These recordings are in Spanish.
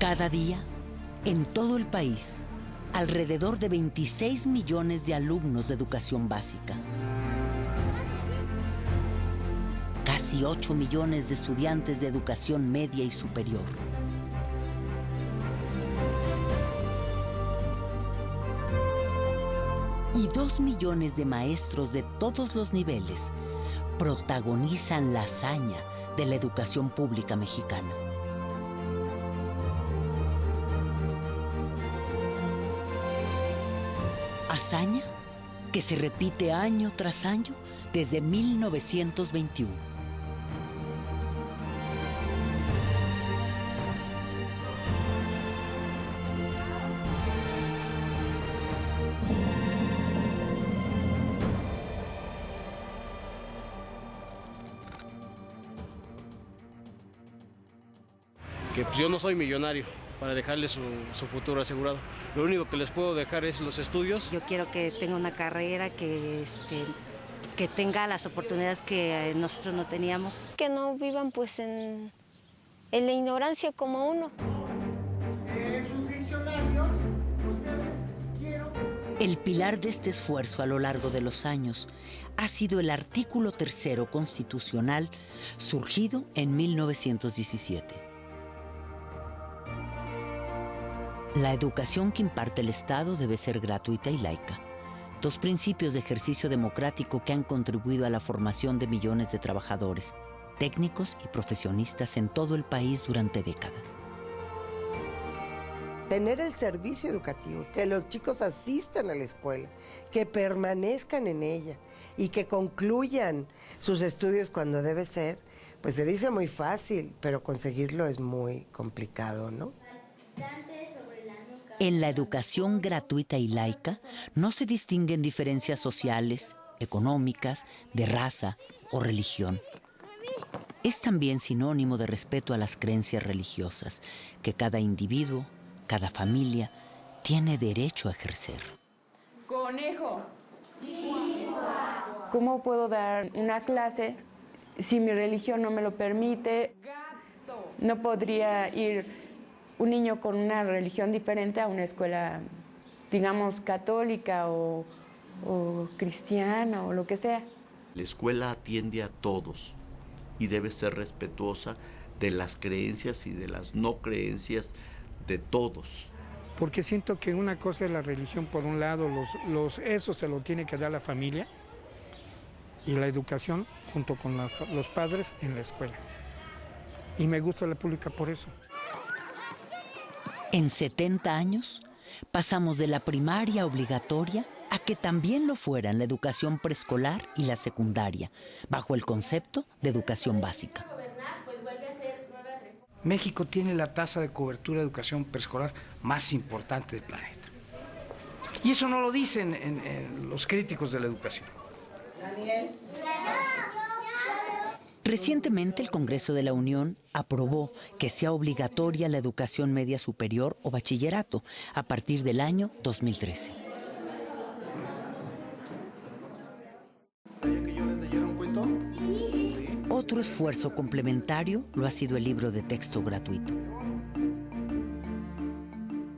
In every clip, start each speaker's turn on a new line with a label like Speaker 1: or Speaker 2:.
Speaker 1: Cada día, en todo el país, alrededor de 26 millones de alumnos de educación básica. Casi 8 millones de estudiantes de educación media y superior. Y 2 millones de maestros de todos los niveles protagonizan la hazaña de la educación pública mexicana. Hazaña que se repite año tras año desde 1921.
Speaker 2: Que pues yo no soy millonario para dejarles su futuro asegurado. Lo único que les puedo dejar es los estudios.
Speaker 3: Yo quiero que tenga una carrera, que tenga las oportunidades que nosotros no teníamos.
Speaker 4: Que no vivan pues en la ignorancia como uno.
Speaker 5: Sus diccionarios, ustedes quiero...
Speaker 1: El pilar de este esfuerzo a lo largo de los años ha sido el artículo 3 constitucional surgido en 1917. La educación que imparte el Estado debe ser gratuita y laica. Dos principios de ejercicio democrático que han contribuido a la formación de millones de trabajadores, técnicos y profesionistas en todo el país durante décadas.
Speaker 5: Tener el servicio educativo, que los chicos asistan a la escuela, que permanezcan en ella y que concluyan sus estudios cuando debe ser, pues se dice muy fácil, pero conseguirlo es muy complicado, ¿no?
Speaker 1: En la educación gratuita y laica no se distinguen diferencias sociales, económicas, de raza o religión. Es también sinónimo de respeto a las creencias religiosas que cada individuo, cada familia, tiene derecho a ejercer.
Speaker 6: Conejo. ¿Cómo puedo dar una clase si mi religión no me lo permite? No podría ir un niño con una religión diferente a una escuela, digamos, católica o cristiana o lo que sea.
Speaker 7: La escuela atiende a todos y debe ser respetuosa de las creencias y de las no creencias de todos.
Speaker 8: Porque siento que una cosa es la religión por un lado, eso se lo tiene que dar la familia, y la educación junto con los padres en la escuela. Y me gusta la pública por eso.
Speaker 1: En 70 años, pasamos de la primaria obligatoria a que también lo fueran la educación preescolar y la secundaria, bajo el concepto de educación básica.
Speaker 9: México tiene la tasa de cobertura de educación preescolar más importante del planeta. Y eso no lo dicen en los críticos de la educación.
Speaker 1: Recientemente el Congreso de la Unión aprobó que sea obligatoria la educación media superior o bachillerato a partir del año 2013. Otro esfuerzo complementario lo ha sido el libro de texto gratuito.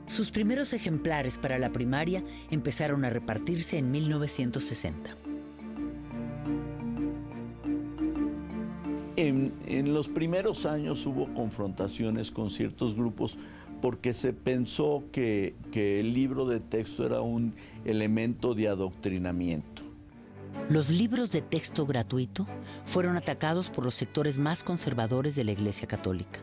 Speaker 1: Sus primeros ejemplares para la primaria empezaron a repartirse en 1960.
Speaker 7: En los primeros años hubo confrontaciones con ciertos grupos porque se pensó que el libro de texto era un elemento de adoctrinamiento.
Speaker 1: Los libros de texto gratuito fueron atacados por los sectores más conservadores de la Iglesia Católica.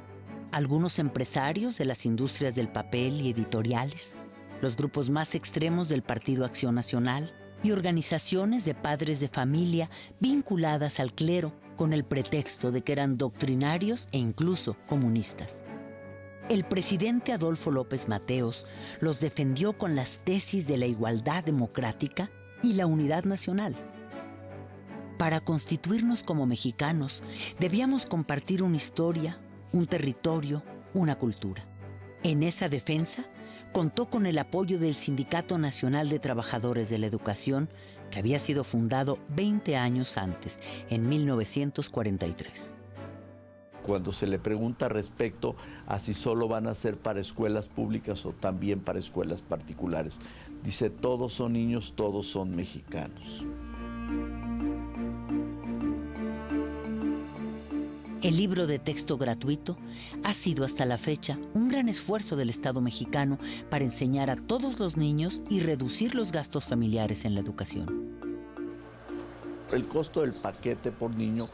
Speaker 1: Algunos empresarios de las industrias del papel y editoriales, los grupos más extremos del Partido Acción Nacional y organizaciones de padres de familia vinculadas al clero con el pretexto de que eran doctrinarios e incluso comunistas. El presidente Adolfo López Mateos los defendió con las tesis de la igualdad democrática y la unidad nacional. Para constituirnos como mexicanos, debíamos compartir una historia, un territorio, una cultura. En esa defensa, contó con el apoyo del Sindicato Nacional de Trabajadores de la Educación, que había sido fundado 20 años antes, en 1943.
Speaker 7: cuando se le pregunta respecto a si solo van a ser para escuelas públicas o también para escuelas particulares, dice: todos son niños, todos son mexicanos.
Speaker 1: El libro de texto gratuito ha sido hasta la fecha un gran esfuerzo del Estado mexicano para enseñar a todos los niños y reducir los gastos familiares en la educación.
Speaker 7: El costo del paquete por niño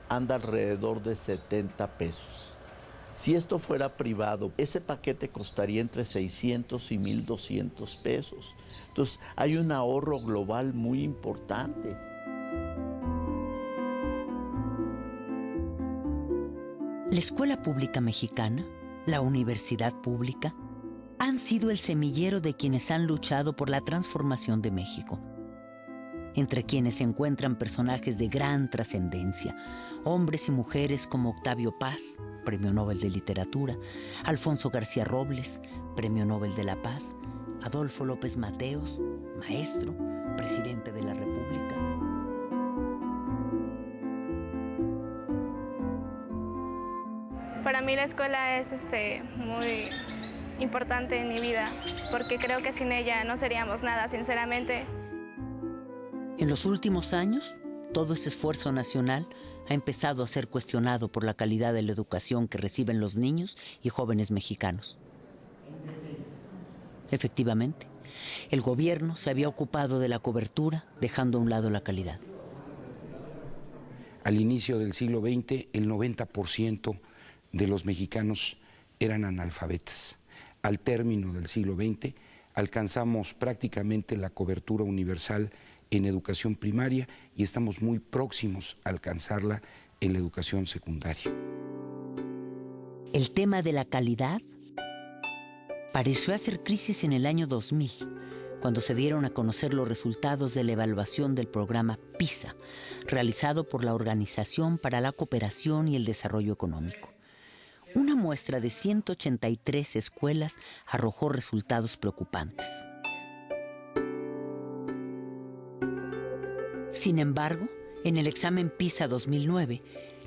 Speaker 7: anda alrededor de 70 pesos. Si esto fuera privado, ese paquete costaría entre 600 y 1,200 pesos. Entonces, hay un ahorro global muy importante.
Speaker 1: La escuela pública mexicana, la universidad pública, han sido el semillero de quienes han luchado por la transformación de México. Entre quienes se encuentran personajes de gran trascendencia, hombres y mujeres como Octavio Paz, Premio Nobel de Literatura, Alfonso García Robles, Premio Nobel de la Paz, Adolfo López Mateos, maestro, presidente de la República.
Speaker 10: Para mí la escuela es muy importante en mi vida, porque creo que sin ella no seríamos nada, sinceramente.
Speaker 1: En los últimos años, todo ese esfuerzo nacional ha empezado a ser cuestionado por la calidad de la educación que reciben los niños y jóvenes mexicanos. Efectivamente, el gobierno se había ocupado de la cobertura, dejando a un lado la calidad.
Speaker 11: Al inicio del siglo XX, el 90% de los mexicanos eran analfabetas. Al término del siglo XX, alcanzamos prácticamente la cobertura universal en educación primaria y estamos muy próximos a alcanzarla en la educación secundaria.
Speaker 1: El tema de la calidad pareció hacer crisis en el año 2000, cuando se dieron a conocer los resultados de la evaluación del programa PISA, realizado por la Organización para la Cooperación y el Desarrollo Económico. Una muestra de 183 escuelas arrojó resultados preocupantes. Sin embargo, en el examen PISA 2009,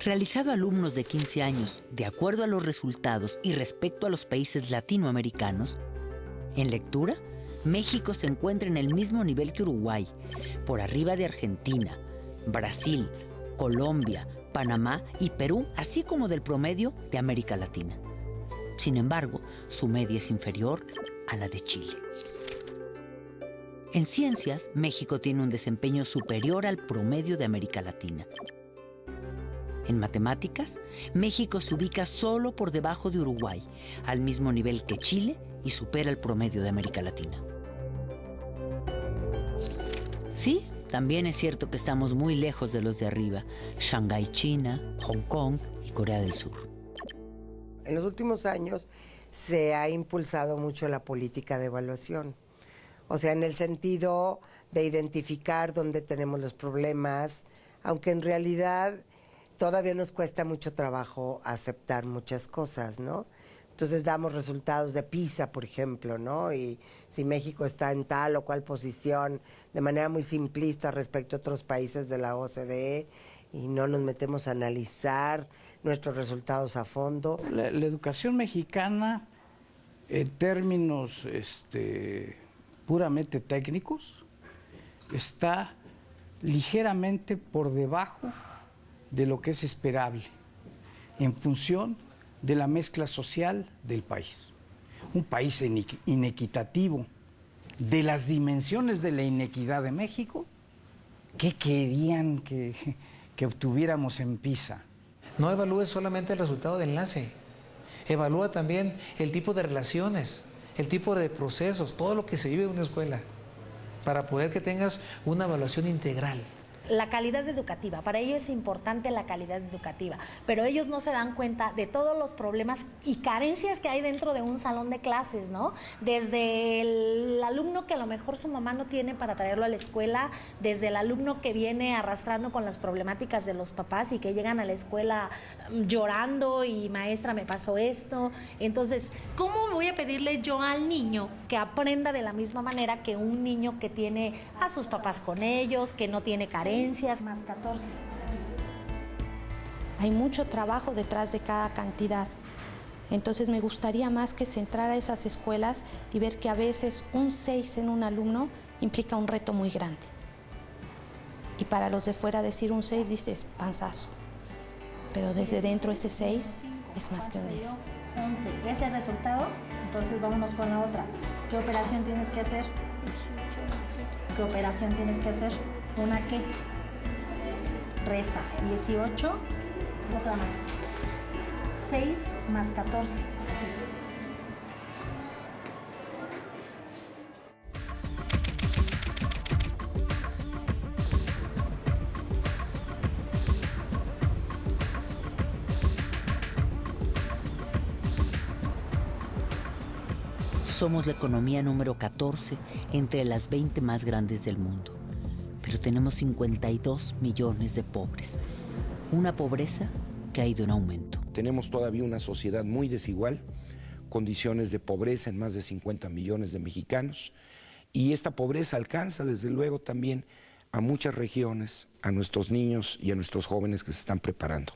Speaker 1: realizado a alumnos de 15 años, de acuerdo a los resultados y respecto a los países latinoamericanos, en lectura, México se encuentra en el mismo nivel que Uruguay, por arriba de Argentina, Brasil, Colombia, Panamá y Perú, así como del promedio de América Latina. Sin embargo, su media es inferior a la de Chile. En ciencias, México tiene un desempeño superior al promedio de América Latina. En matemáticas, México se ubica solo por debajo de Uruguay, al mismo nivel que Chile, y supera el promedio de América Latina. Sí, también es cierto que estamos muy lejos de los de arriba: Shanghái, China, Hong Kong y Corea del Sur.
Speaker 5: En los últimos años se ha impulsado mucho la política de evaluación. O sea, en el sentido de identificar dónde tenemos los problemas, aunque en realidad todavía nos cuesta mucho trabajo aceptar muchas cosas, ¿no? Entonces damos resultados de PISA, por ejemplo, ¿no? Y si México está en tal o cual posición, de manera muy simplista respecto a otros países de la OCDE, y no nos metemos a analizar nuestros resultados a fondo.
Speaker 9: La educación mexicana, en términos puramente técnicos, está ligeramente por debajo de lo que es esperable en función de la mezcla social del país. Un país inequitativo, de las dimensiones de la inequidad de México, ¿qué querían que obtuviéramos en PISA?
Speaker 12: No evalúes solamente el resultado de enlace, evalúa también el tipo de relaciones, el tipo de procesos, todo lo que se vive en una escuela, para poder que tengas una evaluación integral.
Speaker 13: La calidad educativa, para ellos es importante la calidad educativa, pero ellos no se dan cuenta de todos los problemas y carencias que hay dentro de un salón de clases, ¿no? Desde el alumno que a lo mejor su mamá no tiene para traerlo a la escuela, desde el alumno que viene arrastrando con las problemáticas de los papás y que llegan a la escuela llorando y maestra me pasó esto. Entonces, ¿cómo voy a pedirle yo al niño que aprenda de la misma manera que un niño que tiene a sus papás con ellos, que no tiene carencias? Más 14.
Speaker 14: Hay mucho trabajo detrás de cada cantidad. Entonces me gustaría más que centrar a esas escuelas y ver que a veces un 6 en un alumno implica un reto muy grande. Y para los de fuera decir un 6 dices panzazo, pero desde dentro ese 6 es más que un 10.
Speaker 13: 11. ¿Ves el resultado? Entonces vámonos con la otra. ¿Qué operación tienes que hacer? ¿Qué operación tienes que hacer? ¿Una qué? Resta. 18. Otra más. 6 más 14.
Speaker 1: Somos la economía número 14 entre las 20 más grandes del mundo, pero tenemos 52 millones de pobres. Una pobreza que ha ido en aumento.
Speaker 11: Tenemos todavía una sociedad muy desigual, condiciones de pobreza en más de 50 millones de mexicanos, y esta pobreza alcanza desde luego también a muchas regiones, a nuestros niños y a nuestros jóvenes que se están preparando.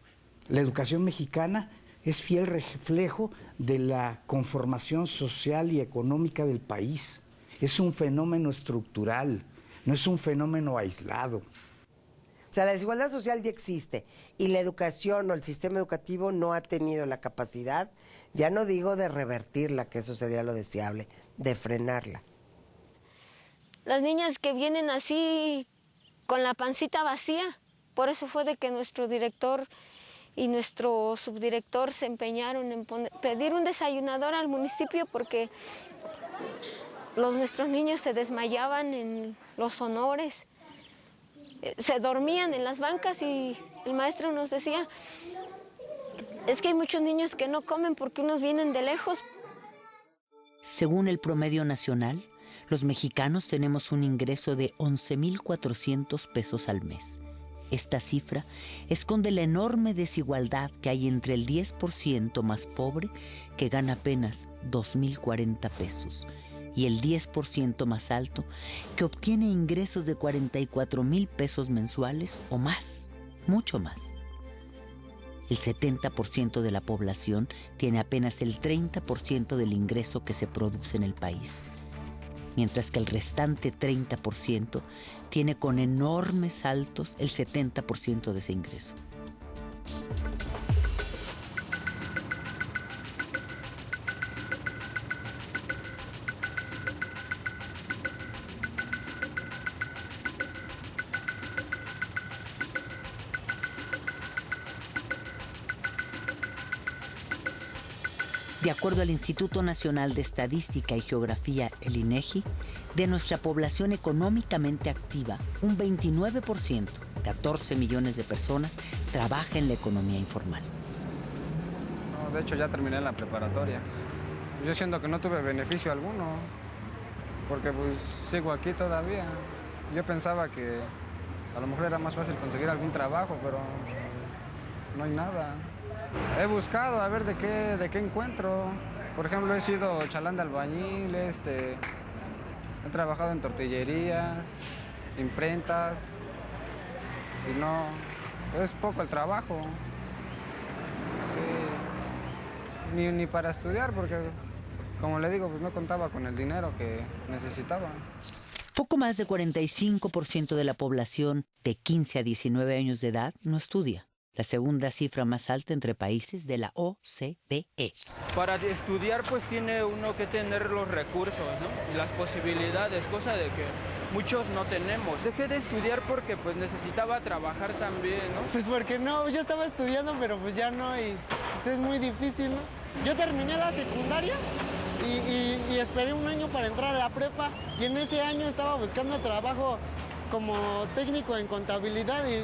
Speaker 9: La educación mexicana es fiel reflejo de la conformación social y económica del país. Es un fenómeno estructural, no es un fenómeno aislado.
Speaker 5: O sea, la desigualdad social ya existe y la educación o el sistema educativo no ha tenido la capacidad, ya no digo de revertirla, que eso sería lo deseable, de frenarla.
Speaker 4: Las niñas que vienen así con la pancita vacía, por eso fue de que nuestro director y nuestro subdirector se empeñaron en pedir un desayunador al municipio porque nuestros niños se desmayaban en los honores, se dormían en las bancas y el maestro nos decía, es que hay muchos niños que no comen porque unos vienen de lejos.
Speaker 1: Según el promedio nacional, los mexicanos tenemos un ingreso de 11,400 pesos al mes. Esta cifra esconde la enorme desigualdad que hay entre el 10% más pobre, que gana apenas 2,040 pesos, y el 10% más alto, que obtiene ingresos de 44,000 pesos mensuales o más, mucho más. El 70% de la población tiene apenas el 30% del ingreso que se produce en el país, mientras que el restante 30% tiene con enormes saltos el 70% de ese ingreso. De acuerdo al Instituto Nacional de Estadística y Geografía, el INEGI, de nuestra población económicamente activa, un 29%, 14 millones de personas, trabaja en la economía informal.
Speaker 15: No, de hecho ya terminé la preparatoria. Yo siento que no tuve beneficio alguno, porque pues sigo aquí todavía. Yo pensaba que a lo mejor era más fácil conseguir algún trabajo, pero no hay nada. He buscado a ver de qué encuentro. Por ejemplo, he sido chalán de albañil, he trabajado en tortillerías, imprentas, y no, es poco el trabajo. Sí, ni para estudiar, porque como le digo, pues no contaba con el dinero que necesitaba.
Speaker 1: Poco más de 45% de la población de 15 a 19 años de edad no estudia. La segunda cifra más alta entre países de la OCDE.
Speaker 16: Para estudiar pues tiene uno que tener los recursos, ¿no? Y las posibilidades, cosa de que muchos no tenemos. Dejé de estudiar porque pues necesitaba trabajar también, ¿no?
Speaker 17: Pues porque no, yo estaba estudiando pero pues ya no y pues es muy difícil, ¿no? Yo terminé la secundaria y esperé un año para entrar a la prepa y en ese año estaba buscando trabajo como técnico en contabilidad y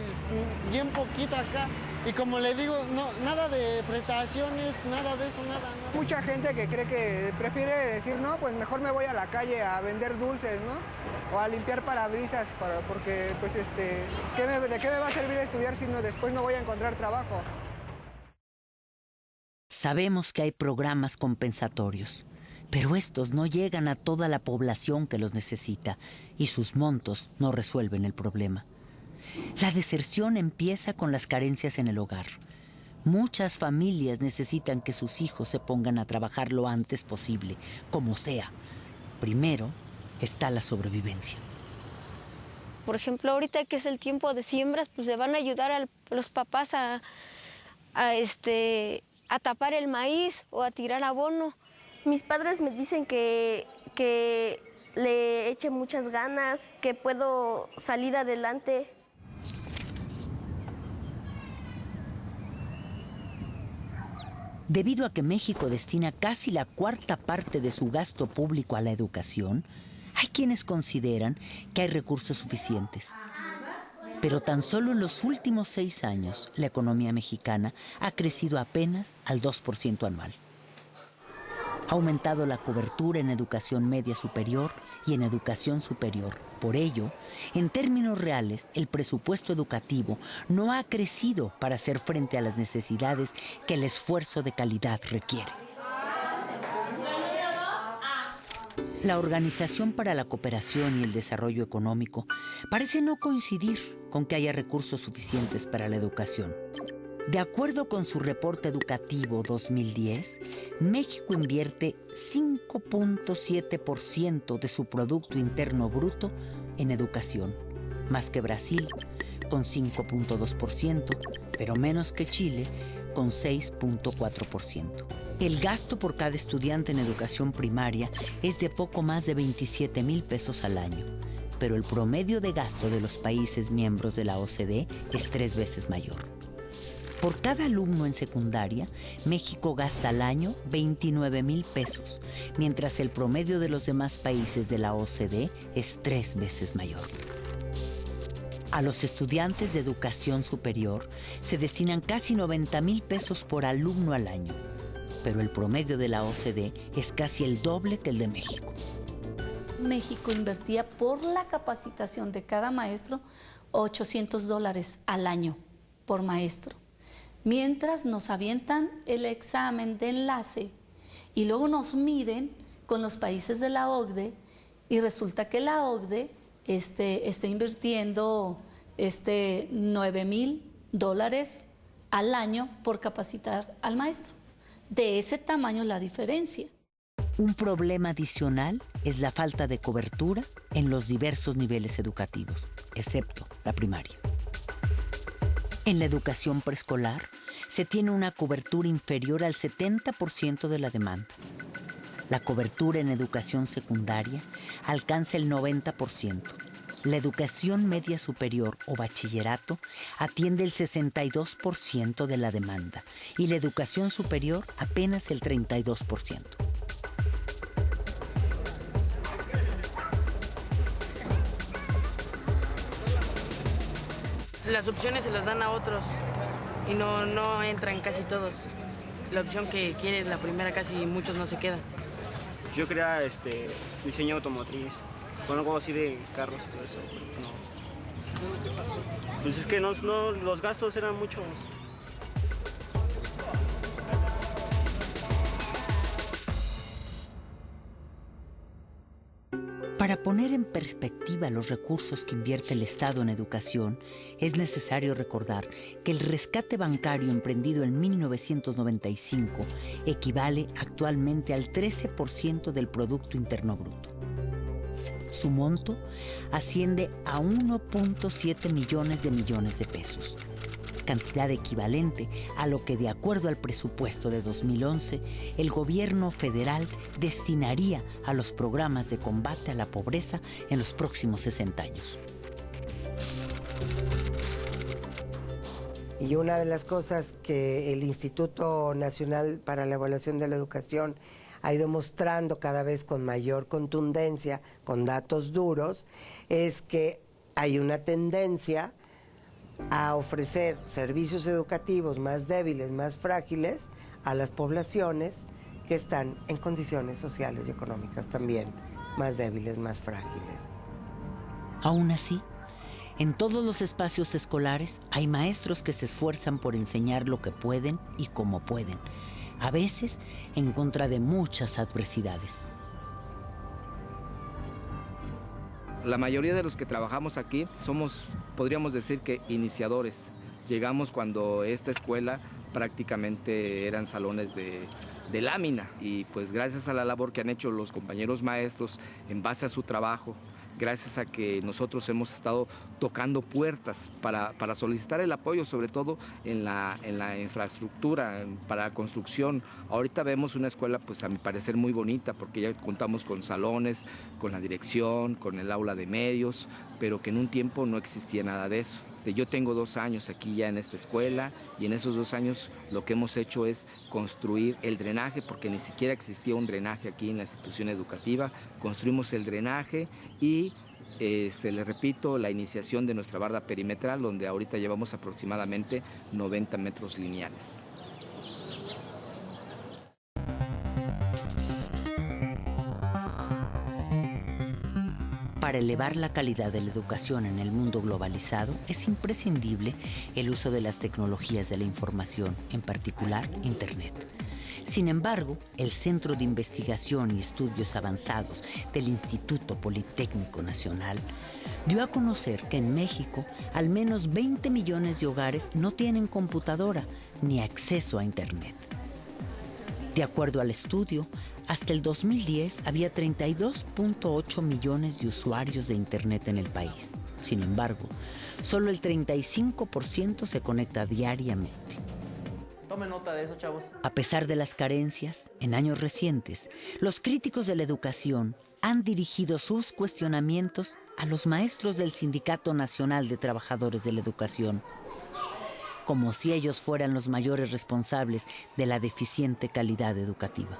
Speaker 17: bien poquito acá. Y como le digo, no, nada de prestaciones, nada de eso, nada. ¿No?
Speaker 18: Mucha gente que cree que prefiere decir, no, pues mejor me voy a la calle a vender dulces, ¿no? O a limpiar parabrisas, porque pues ¿de qué me va a servir estudiar si después no voy a encontrar trabajo?
Speaker 1: Sabemos que hay programas compensatorios, pero estos no llegan a toda la población que los necesita y sus montos no resuelven el problema. La deserción empieza con las carencias en el hogar. Muchas familias necesitan que sus hijos se pongan a trabajar lo antes posible, como sea. Primero está la sobrevivencia.
Speaker 4: Por ejemplo, ahorita que es el tiempo de siembras, pues le van a ayudar a los papás a tapar el maíz o a tirar abono.
Speaker 19: Mis padres me dicen que le eche muchas ganas, que puedo salir adelante.
Speaker 1: Debido a que México destina casi la cuarta parte de su gasto público a la educación, hay quienes consideran que hay recursos suficientes. Pero tan solo en los últimos 6 años, la economía mexicana ha crecido apenas al 2% anual. Ha aumentado la cobertura en educación media superior y en educación superior. Por ello, en términos reales, el presupuesto educativo no ha crecido para hacer frente a las necesidades que el esfuerzo de calidad requiere. La Organización para la Cooperación y el Desarrollo Económico parece no coincidir con que haya recursos suficientes para la educación. De acuerdo con su reporte educativo 2010, México invierte 5.7% de su Producto Interno Bruto en educación, más que Brasil, con 5.2%, pero menos que Chile, con 6.4%. El gasto por cada estudiante en educación primaria es de poco más de 27,000 pesos al año, pero el promedio de gasto de los países miembros de la OCDE es 3 veces mayor. Por cada alumno en secundaria, México gasta al año 29,000 pesos, mientras el promedio de los demás países de la OCDE es 3 veces mayor. A los estudiantes de educación superior se destinan casi 90,000 pesos por alumno al año, pero el promedio de la OCDE es casi el doble que el de México.
Speaker 20: México invertía por la capacitación de cada maestro $800 al año por maestro. Mientras nos avientan el examen de enlace y luego nos miden con los países de la OCDE y resulta que la OCDE está invirtiendo $9,000 al año por capacitar al maestro. De ese tamaño la diferencia.
Speaker 1: Un problema adicional es la falta de cobertura en los diversos niveles educativos, excepto la primaria. En la educación preescolar se tiene una cobertura inferior al 70% de la demanda. La cobertura en educación secundaria alcanza el 90%. La educación media superior o bachillerato atiende el 62% de la demanda y la educación superior apenas el 32%.
Speaker 21: Las opciones se las dan a otros y no entran casi todos. La opción que quieres, la primera, casi muchos no se quedan.
Speaker 22: Yo quería diseño automotriz, con algo así de carros y todo eso, pues no. Pues es que no, los gastos eran muchos.
Speaker 1: Para poner en perspectiva los recursos que invierte el Estado en educación, es necesario recordar que el rescate bancario emprendido en 1995 equivale actualmente al 13% del Producto Interno Bruto. Su monto asciende a 1.7 millones de pesos, cantidad equivalente a lo que, de acuerdo al presupuesto de 2011, el gobierno federal destinaría a los programas de combate a la pobreza en los próximos 60 años.
Speaker 5: Y una de las cosas que el Instituto Nacional para la Evaluación de la Educación ha ido mostrando cada vez con mayor contundencia, con datos duros, es que hay una tendencia a ofrecer servicios educativos más débiles, más frágiles a las poblaciones que están en condiciones sociales y económicas también más débiles, más frágiles.
Speaker 1: Aún así, en todos los espacios escolares hay maestros que se esfuerzan por enseñar lo que pueden y como pueden, a veces en contra de muchas adversidades.
Speaker 23: La mayoría de los que trabajamos aquí somos, podríamos decir que iniciadores.
Speaker 2: Llegamos cuando esta escuela prácticamente eran salones de lámina y pues gracias a la labor que han hecho los compañeros maestros en base a su trabajo, gracias a que nosotros hemos estado tocando puertas para solicitar el apoyo, sobre todo en la infraestructura, para construcción. Ahorita vemos una escuela, pues a mi parecer muy bonita, porque ya contamos con salones, con la dirección, con el aula de medios, pero que en un tiempo no existía nada de eso. Yo tengo 2 años aquí ya en esta escuela y en esos 2 años lo que hemos hecho es construir el drenaje, porque ni siquiera existía un drenaje aquí en la institución educativa. Construimos el drenaje y, le repito, la iniciación de nuestra barda perimetral, donde ahorita llevamos aproximadamente 90 metros lineales.
Speaker 1: Para elevar la calidad de la educación en el mundo globalizado, es imprescindible el uso de las tecnologías de la información, en particular Internet. Sin embargo, el Centro de Investigación y Estudios Avanzados del Instituto Politécnico Nacional dio a conocer que en México al menos 20 millones de hogares no tienen computadora ni acceso a Internet. De acuerdo al estudio, hasta el 2010 había 32.8 millones de usuarios de Internet en el país. Sin embargo, solo el 35% se conecta diariamente.
Speaker 3: Tomen nota de eso, chavos.
Speaker 1: A pesar de las carencias, en años recientes, los críticos de la educación han dirigido sus cuestionamientos a los maestros del Sindicato Nacional de Trabajadores de la Educación, como si ellos fueran los mayores responsables de la deficiente calidad educativa.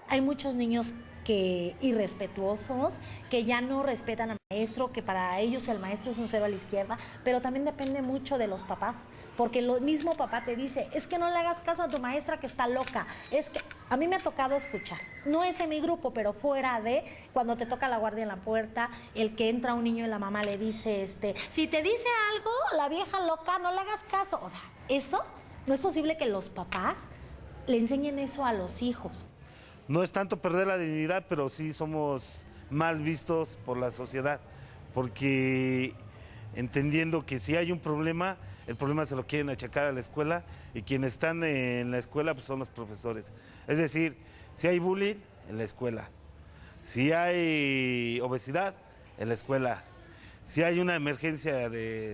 Speaker 13: Hay muchos niños irrespetuosos, que ya no respetan al maestro, que para ellos el maestro es un cero a la izquierda, pero también depende mucho de los papás, porque el mismo papá te dice, es que no le hagas caso a tu maestra que está loca. Es que a mí me ha tocado escuchar, no es en mi grupo, pero fuera de, cuando te toca la guardia en la puerta, el que entra un niño y la mamá le dice, si te dice algo, la vieja loca, no le hagas caso. O sea, eso no es posible que los papás le enseñen eso a los hijos.
Speaker 23: No es tanto perder la dignidad, pero sí somos mal vistos por la sociedad, porque entendiendo que si hay un problema, el problema se lo quieren achacar a la escuela y quienes están en la escuela pues son los profesores. Es decir, si hay bullying, en la escuela. Si hay obesidad, en la escuela. Si hay una emergencia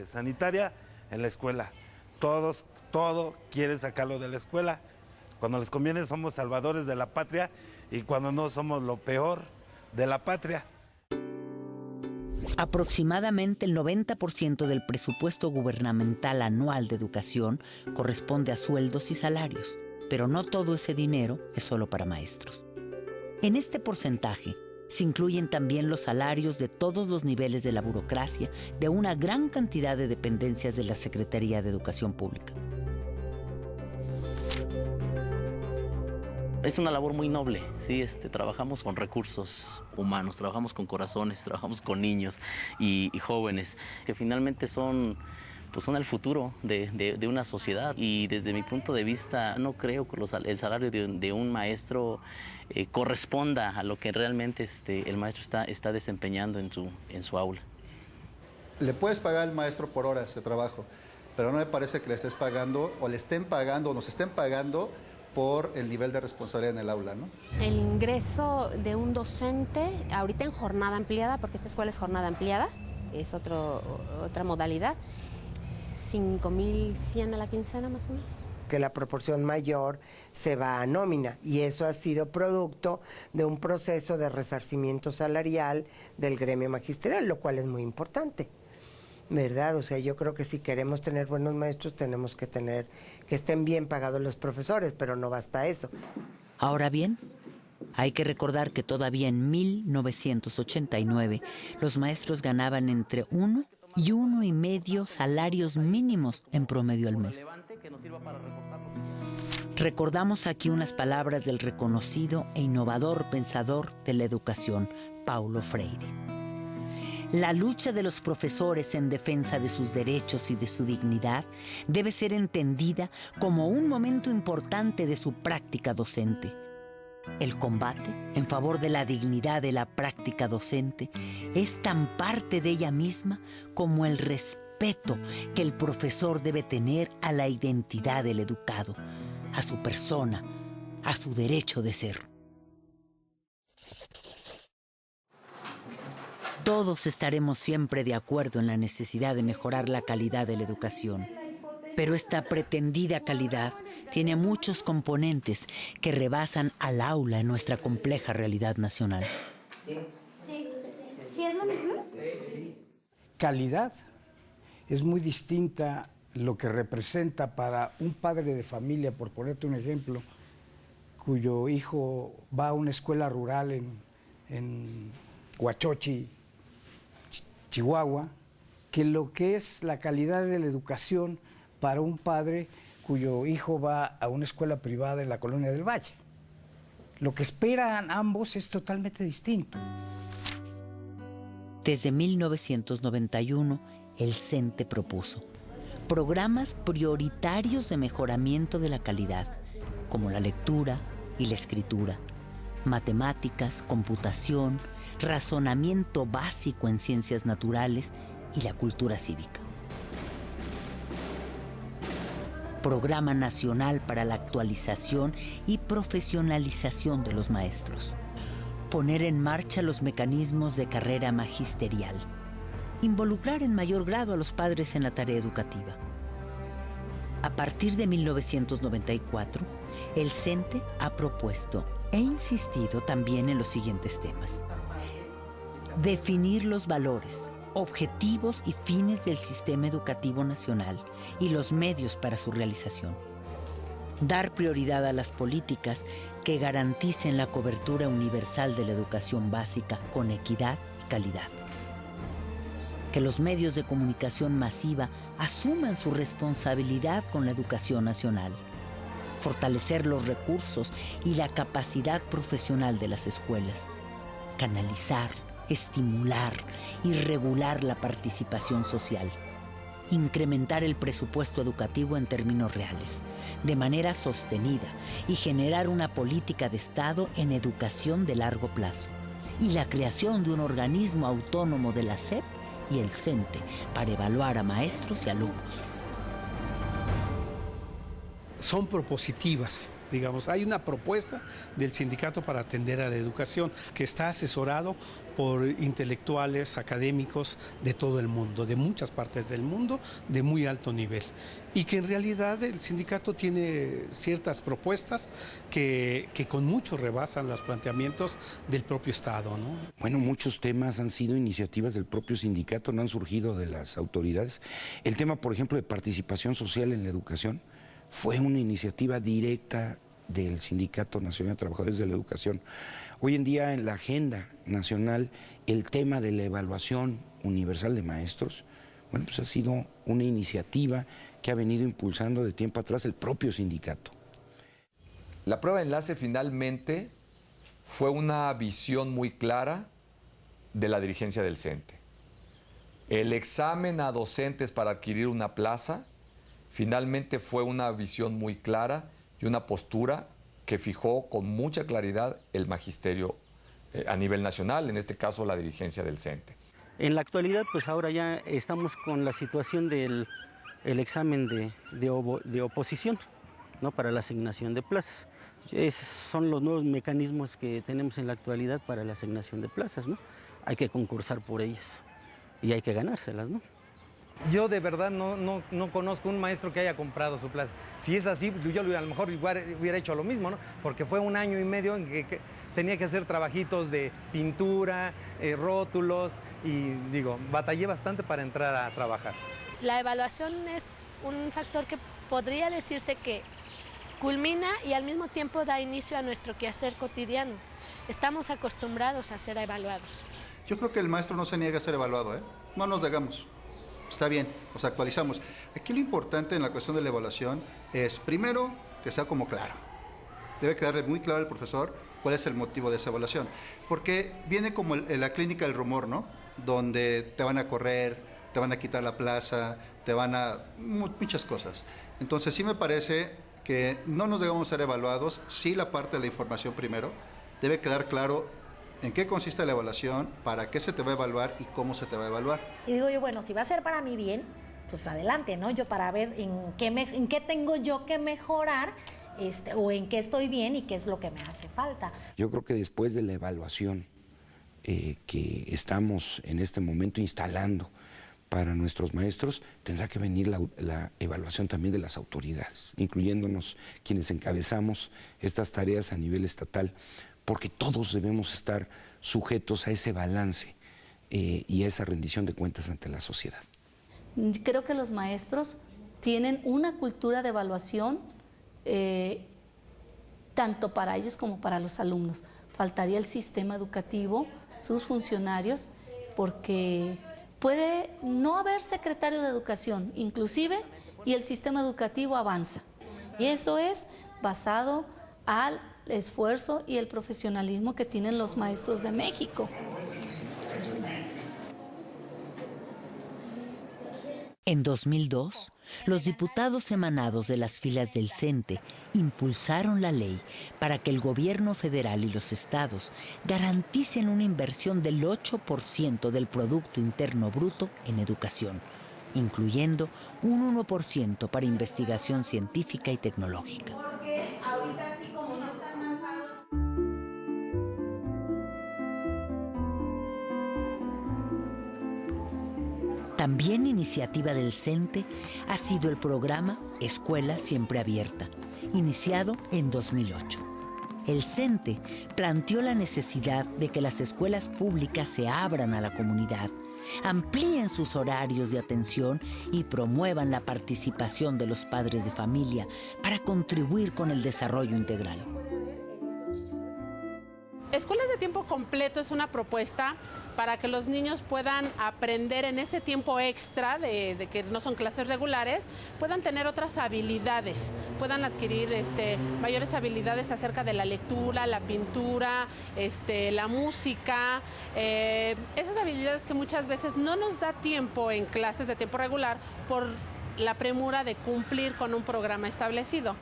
Speaker 23: sanitaria, en la escuela. Todo quieren sacarlo de la escuela. Cuando les conviene somos salvadores de la patria y cuando no somos lo peor de la patria.
Speaker 1: Aproximadamente el 90% del presupuesto gubernamental anual de educación corresponde a sueldos y salarios, pero no todo ese dinero es solo para maestros. En este porcentaje se incluyen también los salarios de todos los niveles de la burocracia de una gran cantidad de dependencias de la Secretaría de Educación Pública.
Speaker 3: Es una labor muy noble, ¿sí? Trabajamos con recursos humanos, trabajamos con corazones, trabajamos con niños y jóvenes, que finalmente son el futuro de una sociedad. Y desde mi punto de vista, no creo que el salario de un maestro corresponda a lo que realmente el maestro está desempeñando en su aula.
Speaker 24: Le puedes pagar al maestro por horas de trabajo, pero no me parece que le estés pagando o le estén pagando o nos estén pagando por el nivel de responsabilidad en el aula, ¿no?
Speaker 25: El ingreso de un docente, ahorita en jornada ampliada, porque esta escuela es jornada ampliada, es otra modalidad, 5,100 a la quincena más o menos.
Speaker 5: Que la proporción mayor se va a nómina y eso ha sido producto de un proceso de resarcimiento salarial del gremio magisterial, lo cual es muy importante, ¿verdad? O sea, yo creo que si queremos tener buenos maestros tenemos que tener que estén bien pagados los profesores, pero no basta eso.
Speaker 1: Ahora bien, hay que recordar que todavía en 1989 los maestros ganaban entre 1 y 1,5 salarios mínimos en promedio al mes. Recordamos aquí unas palabras del reconocido e innovador pensador de la educación, Paulo Freire. La lucha de los profesores en defensa de sus derechos y de su dignidad debe ser entendida como un momento importante de su práctica docente. El combate en favor de la dignidad de la práctica docente es tan parte de ella misma como el respeto respeto que el profesor debe tener a la identidad del educado, a su persona, a su derecho de ser. Todos estaremos siempre de acuerdo en la necesidad de mejorar la calidad de la educación. Pero esta pretendida calidad tiene muchos componentes que rebasan al aula en nuestra compleja realidad nacional.
Speaker 13: ¿Sí es lo mismo?
Speaker 9: Calidad es muy distinta lo que representa para un padre de familia, por ponerte un ejemplo, cuyo hijo va a una escuela rural en Huachochi, Chihuahua, que lo que es la calidad de la educación para un padre cuyo hijo va a una escuela privada en la Colonia del Valle. Lo que esperan ambos es totalmente distinto.
Speaker 1: Desde 1991, el CENTE propuso programas prioritarios de mejoramiento de la calidad, como la lectura y la escritura, matemáticas, computación, razonamiento básico en ciencias naturales y la cultura cívica. Programa Nacional para la Actualización y Profesionalización de los Maestros. Poner en marcha los mecanismos de carrera magisterial. Involucrar en mayor grado a los padres en la tarea educativa. A partir de 1994, el CENTE ha propuesto e insistido también en los siguientes temas. Definir los valores, objetivos y fines del sistema educativo nacional y los medios para su realización. Dar prioridad a las políticas que garanticen la cobertura universal de la educación básica con equidad y calidad. Que los medios de comunicación masiva asuman su responsabilidad con la educación nacional. Fortalecer los recursos y la capacidad profesional de las escuelas. Canalizar, estimular y regular la participación social. Incrementar el presupuesto educativo en términos reales, de manera sostenida, y generar una política de Estado en educación de largo plazo. Y la creación de un organismo autónomo de la SEP y el CENTE para evaluar a maestros y alumnos.
Speaker 6: Son propositivas, digamos. Hay una propuesta del sindicato para atender a la educación que está asesorado por intelectuales, académicos de todo el mundo, de muchas partes del mundo, de muy alto nivel. Y que en realidad el sindicato tiene ciertas propuestas que con mucho rebasan los planteamientos del propio Estado, ¿no?
Speaker 11: Bueno, muchos temas han sido iniciativas del propio sindicato, no han surgido de las autoridades. El tema, por ejemplo, de participación social en la educación fue una iniciativa directa del Sindicato Nacional de Trabajadores de la Educación. Hoy en día en la agenda nacional el tema de la evaluación universal de maestros, bueno, pues ha sido una iniciativa que ha venido impulsando de tiempo atrás el propio sindicato.
Speaker 7: La prueba de enlace finalmente fue una visión muy clara de la dirigencia del CENTE. El examen a docentes para adquirir una plaza finalmente fue una visión muy clara y una postura que fijó con mucha claridad el magisterio a nivel nacional, en este caso la dirigencia del CENTE.
Speaker 8: En la actualidad, pues ahora ya estamos con la situación del examen de oposición, ¿no?, para la asignación de plazas. Son los nuevos mecanismos que tenemos en la actualidad para la asignación de plazas, ¿no? Hay que concursar por ellas y hay que ganárselas, ¿no?
Speaker 10: Yo de verdad no conozco un maestro que haya comprado su plaza. Si es así, yo a lo mejor hubiera hecho lo mismo, ¿no? Porque fue 1 año y medio en que tenía que hacer trabajitos de pintura, rótulos, y digo, batallé bastante para entrar a trabajar.
Speaker 12: La evaluación es un factor que podría decirse que culmina y al mismo tiempo da inicio a nuestro quehacer cotidiano. Estamos acostumbrados a ser evaluados.
Speaker 24: Yo creo que el maestro no se niega a ser evaluado, ¿eh? No nos negamos. Está bien, nos actualizamos. Aquí lo importante en la cuestión de la evaluación es, primero, que sea como claro. Debe quedarle muy claro al profesor cuál es el motivo de esa evaluación. Porque viene como la clínica del rumor, ¿no? Donde te van a correr, te van a quitar la plaza, te van a... muchas cosas. Entonces sí me parece que no nos debemos ser evaluados, sí la parte de la información primero. Debe quedar claro en qué consiste la evaluación, para qué se te va a evaluar y cómo se te va a evaluar.
Speaker 13: Y digo yo, bueno, si va a ser para mi bien, pues adelante, ¿no? Yo para ver en qué tengo yo que mejorar, o en qué estoy bien y qué es lo que me hace falta.
Speaker 11: Yo creo que después de la evaluación que estamos en este momento instalando para nuestros maestros, tendrá que venir la evaluación también de las autoridades, incluyéndonos quienes encabezamos estas tareas a nivel estatal, porque todos debemos estar sujetos a ese balance y a esa rendición de cuentas ante la sociedad.
Speaker 20: Creo que los maestros tienen una cultura de evaluación tanto para ellos como para los alumnos. Faltaría el sistema educativo, sus funcionarios, porque puede no haber secretario de educación, inclusive, y el sistema educativo avanza. Y eso es basado al esfuerzo y el profesionalismo que tienen los maestros de México.
Speaker 1: En 2002, los diputados emanados de las filas del CENTE impulsaron la ley para que el gobierno federal y los estados garanticen una inversión del 8% del Producto Interno Bruto en educación, incluyendo un 1% para investigación científica y tecnológica. También iniciativa del CENTE ha sido el programa Escuela Siempre Abierta, iniciado en 2008. El CENTE planteó la necesidad de que las escuelas públicas se abran a la comunidad, amplíen sus horarios de atención y promuevan la participación de los padres de familia para contribuir con el desarrollo integral.
Speaker 14: Escuelas de tiempo completo es una propuesta para que los niños puedan aprender en ese tiempo extra de que no son clases regulares, puedan tener otras habilidades, puedan adquirir mayores habilidades acerca de la lectura, la pintura, la música, esas habilidades que muchas veces no nos da tiempo en clases de tiempo regular por la premura de cumplir con un programa establecido.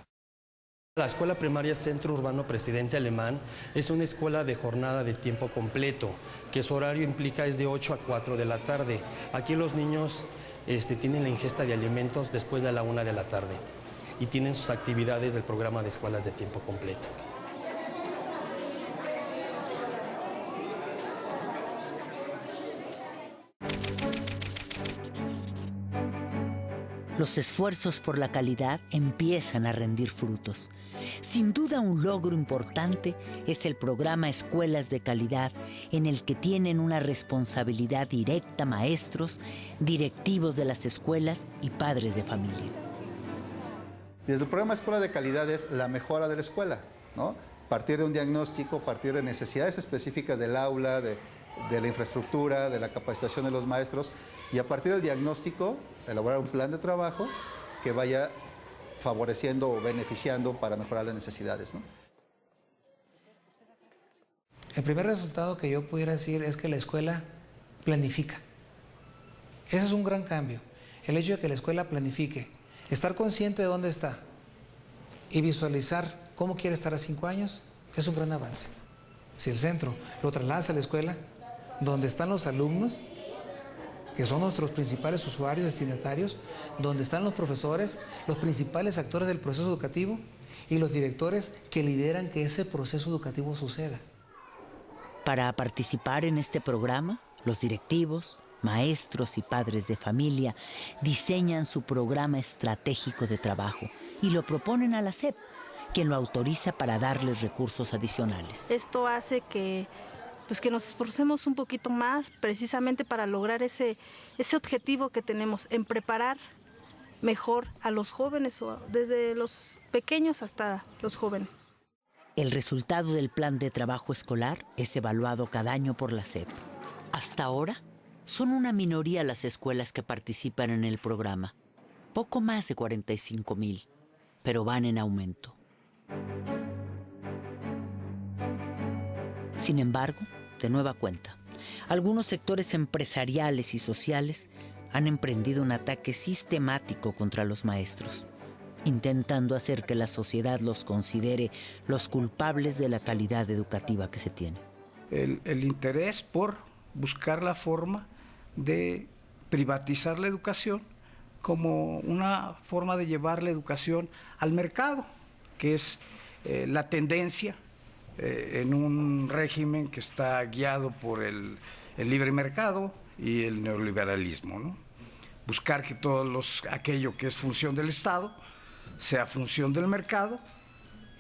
Speaker 15: La Escuela Primaria Centro Urbano Presidente Alemán es una escuela de jornada de tiempo completo, que su horario implica es de 8 a 4 de la tarde. Aquí los niños tienen la ingesta de alimentos después de la 1 de la tarde y tienen sus actividades del programa de escuelas de tiempo completo.
Speaker 1: Los esfuerzos por la calidad empiezan a rendir frutos. Sin duda, un logro importante es el programa Escuelas de Calidad, en el que tienen una responsabilidad directa maestros, directivos de las escuelas y padres de familia.
Speaker 24: Desde el programa Escuela de Calidad es la mejora de la escuela, ¿no? Partir de un diagnóstico, partir de necesidades específicas del aula, de la infraestructura, de la capacitación de los maestros, y a partir del diagnóstico elaborar un plan de trabajo que vaya favoreciendo o beneficiando para mejorar las necesidades, ¿no?
Speaker 16: El primer resultado que yo pudiera decir es que la escuela planifica. Ese es un gran cambio. El hecho de que la escuela planifique, estar consciente de dónde está y visualizar cómo quiere estar a 5 años, es un gran avance. Si el centro lo traslada a la escuela, donde están los alumnos, que son nuestros principales usuarios, destinatarios, donde están los profesores, los principales actores del proceso educativo y los directores que lideran que ese proceso educativo suceda.
Speaker 1: Para participar en este programa, los directivos, maestros y padres de familia diseñan su programa estratégico de trabajo y lo proponen a la SEP, quien lo autoriza para darles recursos adicionales.
Speaker 17: Esto hace que nos esforcemos un poquito más precisamente para lograr ese objetivo que tenemos en preparar mejor a los jóvenes, desde los pequeños hasta los jóvenes.
Speaker 1: El resultado del plan de trabajo escolar es evaluado cada año por la SEP. Hasta ahora, son una minoría las escuelas que participan en el programa, poco más de 45,000, pero van en aumento. Sin embargo, de nueva cuenta, algunos sectores empresariales y sociales han emprendido un ataque sistemático contra los maestros, intentando hacer que la sociedad los considere los culpables de la calidad educativa que se tiene.
Speaker 9: El interés por buscar la forma de privatizar la educación como una forma de llevar la educación al mercado, que es la tendencia en un régimen que está guiado por el libre mercado y el neoliberalismo, ¿no? Buscar que aquello que es función del Estado sea función del mercado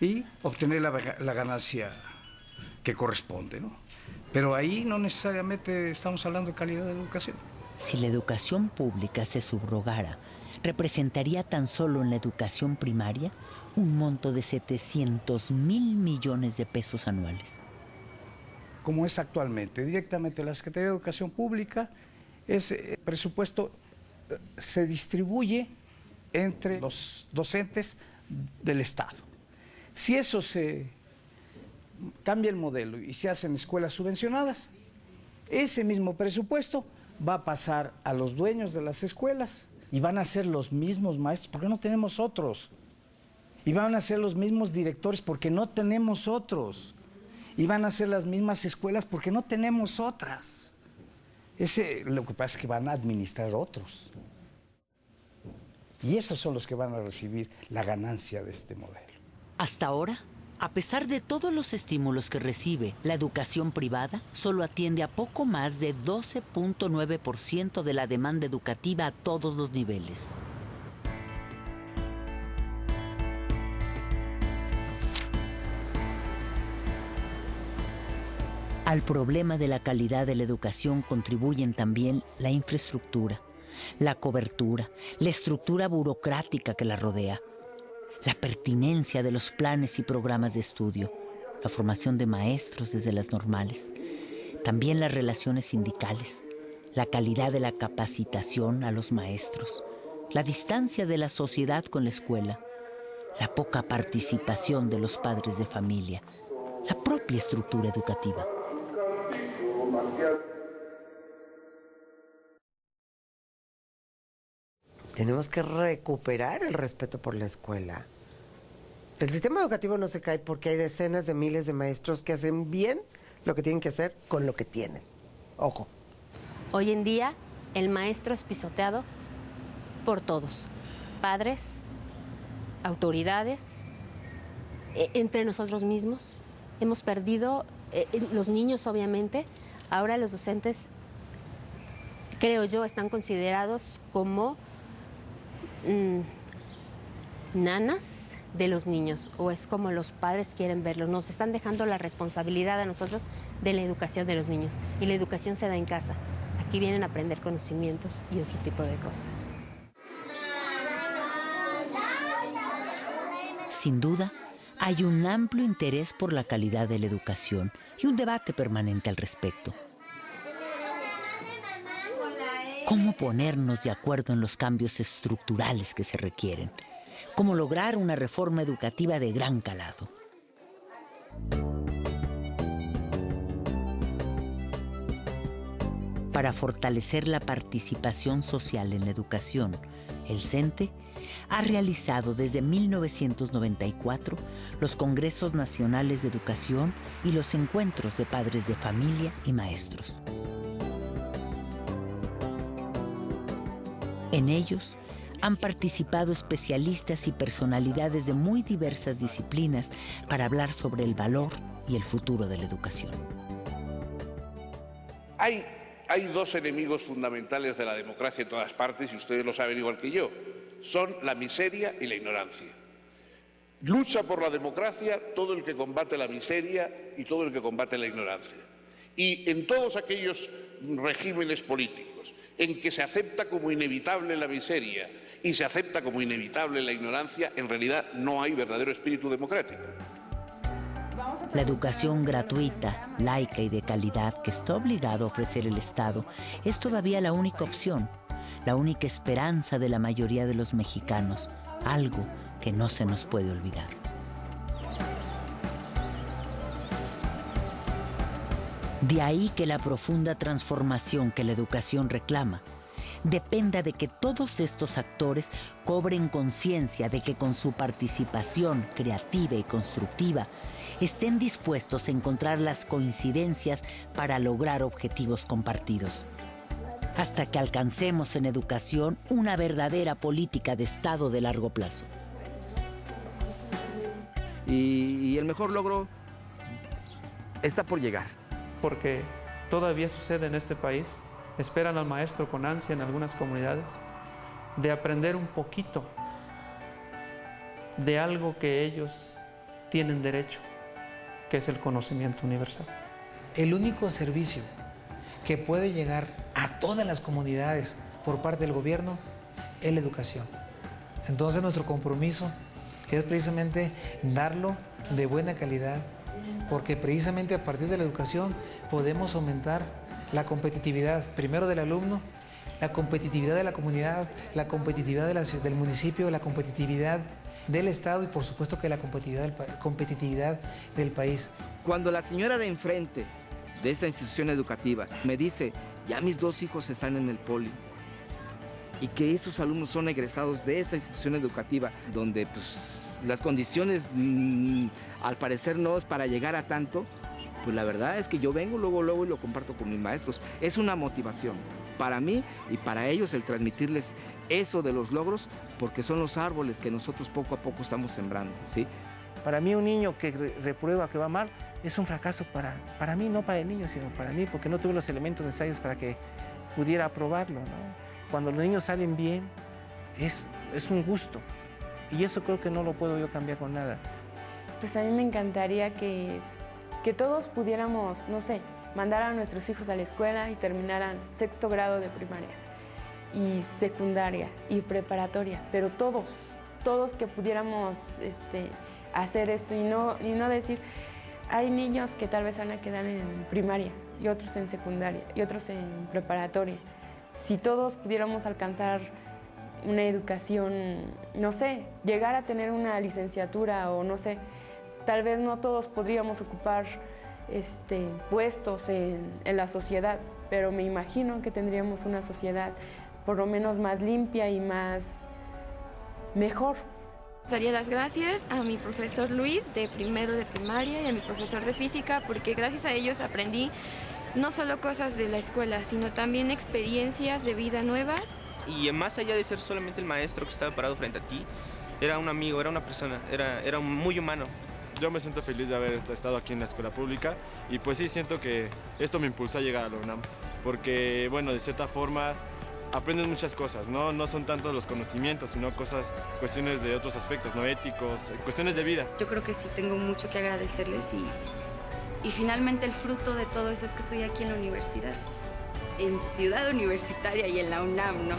Speaker 9: y obtener la ganancia que corresponde, ¿no? Pero ahí no necesariamente estamos hablando de calidad de educación.
Speaker 1: Si la educación pública se subrogara, representaría tan solo en la educación primaria un monto de 700,000 millones de pesos anuales.
Speaker 9: Como es actualmente, directamente la Secretaría de Educación Pública, ese presupuesto se distribuye entre los docentes del Estado. Si eso se cambia el modelo y se hacen escuelas subvencionadas, ese mismo presupuesto va a pasar a los dueños de las escuelas y van a ser los mismos maestros, porque no tenemos otros. Y van a ser los mismos directores, porque no tenemos otros. Y van a ser las mismas escuelas, porque no tenemos otras. Lo que pasa es que van a administrar otros. Y esos son los que van a recibir la ganancia de este modelo.
Speaker 1: Hasta ahora, a pesar de todos los estímulos que recibe, la educación privada solo atiende a poco más de 12.9% de la demanda educativa a todos los niveles. Al problema de la calidad de la educación contribuyen también la infraestructura, la cobertura, la estructura burocrática que la rodea, la pertinencia de los planes y programas de estudio, la formación de maestros desde las normales, también las relaciones sindicales, la calidad de la capacitación a los maestros, la distancia de la sociedad con la escuela, la poca participación de los padres de familia, la propia estructura educativa.
Speaker 5: Tenemos que recuperar el respeto por la escuela. El sistema educativo no se cae porque hay decenas de miles de maestros que hacen bien lo que tienen que hacer con lo que tienen. Ojo.
Speaker 25: Hoy en día, el maestro es pisoteado por todos. Padres, autoridades, entre nosotros mismos. Hemos perdido, los niños obviamente, ahora los docentes, creo yo, están considerados como nanas de los niños, o es como los padres quieren verlos. Nos están dejando la responsabilidad a nosotros de la educación de los niños, y la educación se da en casa. Aquí vienen a aprender conocimientos y otro tipo de cosas.
Speaker 1: Sin duda, hay un amplio interés por la calidad de la educación y un debate permanente al respecto. ¿Cómo ponernos de acuerdo en los cambios estructurales que se requieren? ¿Cómo lograr una reforma educativa de gran calado? Para fortalecer la participación social en la educación, el CENTE ha realizado desde 1994 los Congresos Nacionales de Educación y los encuentros de padres de familia y maestros. En ellos han participado especialistas y personalidades de muy diversas disciplinas para hablar sobre el valor y el futuro de la educación.
Speaker 4: Hay dos enemigos fundamentales de la democracia en todas partes, y ustedes lo saben igual que yo. Son la miseria y la ignorancia. Lucha por la democracia todo el que combate la miseria y todo el que combate la ignorancia. Y en todos aquellos regímenes políticos en que se acepta como inevitable la miseria y se acepta como inevitable la ignorancia, en realidad no hay verdadero espíritu democrático.
Speaker 1: La educación gratuita, laica y de calidad que está obligado a ofrecer el Estado es todavía la única opción, la única esperanza de la mayoría de los mexicanos, algo que no se nos puede olvidar. De ahí que la profunda transformación que la educación reclama dependa de que todos estos actores cobren conciencia de que con su participación creativa y constructiva estén dispuestos a encontrar las coincidencias para lograr objetivos compartidos. hasta que alcancemos en educación una verdadera política de Estado de largo plazo.
Speaker 2: Y el mejor logro está por llegar.
Speaker 18: Porque todavía sucede en este país, esperan al maestro con ansia en algunas comunidades, de aprender un poquito de algo que ellos tienen derecho, que es el conocimiento universal.
Speaker 16: El único servicio que puede llegar a todas las comunidades por parte del gobierno es la educación. Entonces nuestro compromiso es precisamente darlo de buena calidad, porque precisamente a partir de la educación podemos aumentar la competitividad, primero del alumno, la competitividad de la comunidad, la competitividad del municipio, la competitividad del Estado y por supuesto que la competitividad del país.
Speaker 2: Cuando la señora de enfrente de esta institución educativa me dice, ya mis 2 hijos están en el poli, y que esos alumnos son egresados de esta institución educativa, donde pues, las condiciones al parecer no es para llegar a tanto, pues la verdad es que yo vengo luego y lo comparto con mis maestros. Es una motivación para mí y para ellos el transmitirles eso de los logros, porque son los árboles que nosotros poco a poco estamos sembrando, ¿sí?
Speaker 19: Para mí un niño que reprueba, que va mal, es un fracaso para mí, no para el niño, sino para mí, porque no tuve los elementos necesarios para que pudiera aprobarlo, ¿no? Cuando los niños salen bien, es un gusto. Y eso creo que no lo puedo yo cambiar con nada.
Speaker 21: Pues a mí me encantaría que todos pudiéramos, no sé, mandar a nuestros hijos a la escuela y terminaran 6º grado de primaria y secundaria y preparatoria, pero todos que pudiéramos hacer esto y no decir, hay niños que tal vez van a quedar en primaria y otros en secundaria y otros en preparatoria. Si todos pudiéramos alcanzar una educación, no sé, llegar a tener una licenciatura o no sé, tal vez no todos podríamos ocupar puestos en la sociedad, pero me imagino que tendríamos una sociedad por lo menos más limpia y mejor.
Speaker 22: Daría las gracias a mi profesor Luis de primero de primaria y a mi profesor de física, porque gracias a ellos aprendí no solo cosas de la escuela, sino también experiencias de vida nuevas.
Speaker 26: Y más allá de ser solamente el maestro que estaba parado frente a ti, era un amigo, era una persona, era muy humano.
Speaker 27: Yo me siento feliz de haber estado aquí en la escuela pública y pues sí, siento que esto me impulsó a llegar a la UNAM, porque bueno, de cierta forma aprendes muchas cosas, no son tanto los conocimientos, sino cuestiones de otros aspectos, no éticos, cuestiones de vida.
Speaker 28: Yo creo que sí tengo mucho que agradecerles y finalmente el fruto de todo eso es que estoy aquí en la universidad, en Ciudad Universitaria y en la UNAM, ¿no?